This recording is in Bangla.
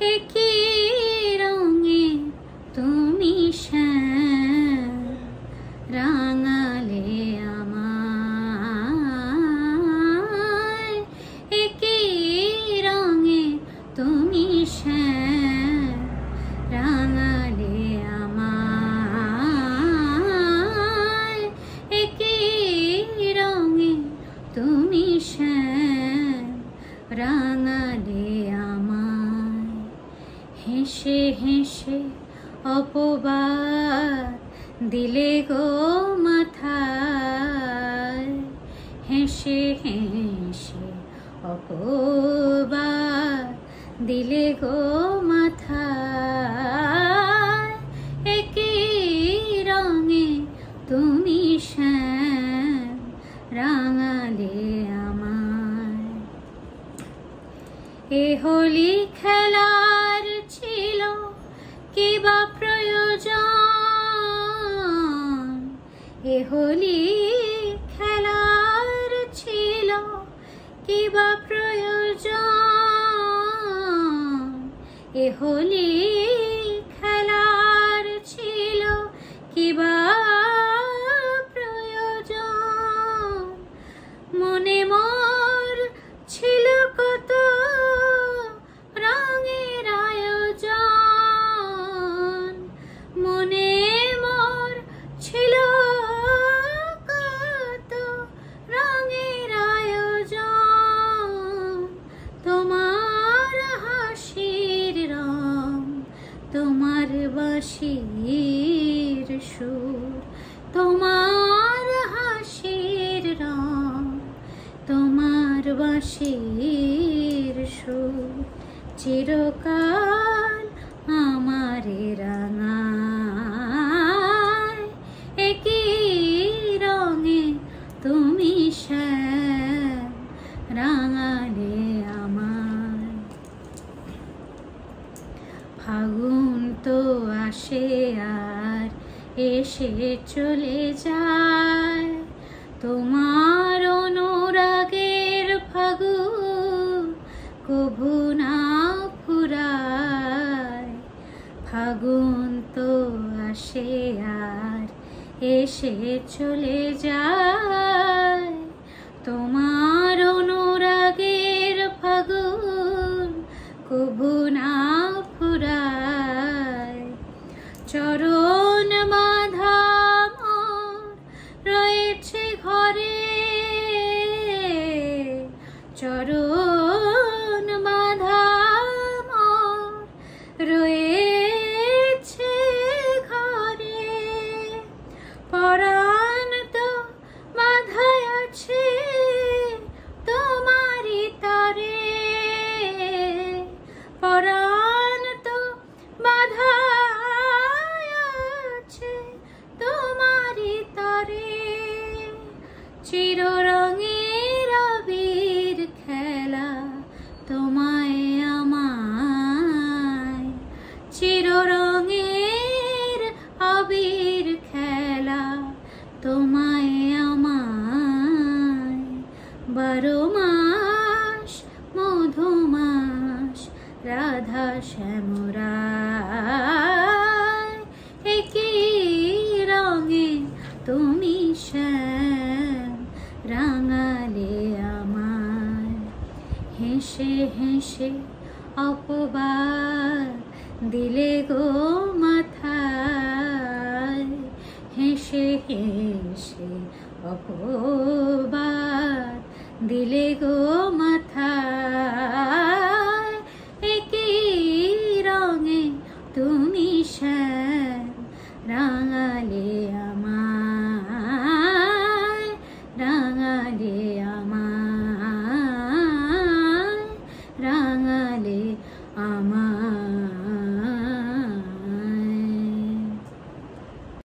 একই রঙে তুমি শ্যাম রাঙালে আমায়। একই রঙে তুমি শ্যাম রাঙালে আমায়। একই রঙে তুমি শ্যাম রাঙালে আমায়। হেসে হেসে অপবাদ দিলে গো মাথায়। হেসে হেসে অপবাদ দিলে গো মাথায়। একই রঙে তুমি শ্যাম রাঙালে আমায়। এ হোলি খেলার ছিল কি বা প্রয়োজন? এ হোলি খেলার ছিল কি বা প্রয়োজন? এ হোলি খেলার ছিল কি বা প্রয়োজন? মনে মোর ছিল কত রঙের আয়োজন। মনে মোর ছিল কত রঙের আয়োজন। তোমার হাসির রং, তোমার বাঁশির সুর, তোমার হাসির রং, তোমার বাঁশির সুর চিরকাল আমারে রাঙায়। একই রঙে তুমি শ্যাম রাঙালে আমায়। ফাগুন তো আসে আর এসে চলে যায়, তোমার অনুরাগের ফাগুন কভু না ফুরায়। ফাগুন তো আসে আর এসে চলে যায়, তোমার অনুরাগের ফাগুন কভু না ফুরায়। চরণ বাঁধা মোর রয়েছে ঘরে, চরণ বাঁধা মোর রয়েছে ঘরে। পরাণ তো বাঁধা আছে তোমারি তরে, পরাণ তো বাঁধা আছে তোমারি তরে। চিররঙের আবির খেলা তোমায় আমায়। চিররঙের আবির খেলা তোমায় আমায়। 12 মাস মধুমাস রাধা শ্যামরায়। একই রঙে তুমি শ্যাম রাঙালে আমায়। হেসে হেসে অপবাদ দিলে গো মাথায়। হেসে হেসে অপবাদ দিলে গো মাথায়। একই রঙে তুমি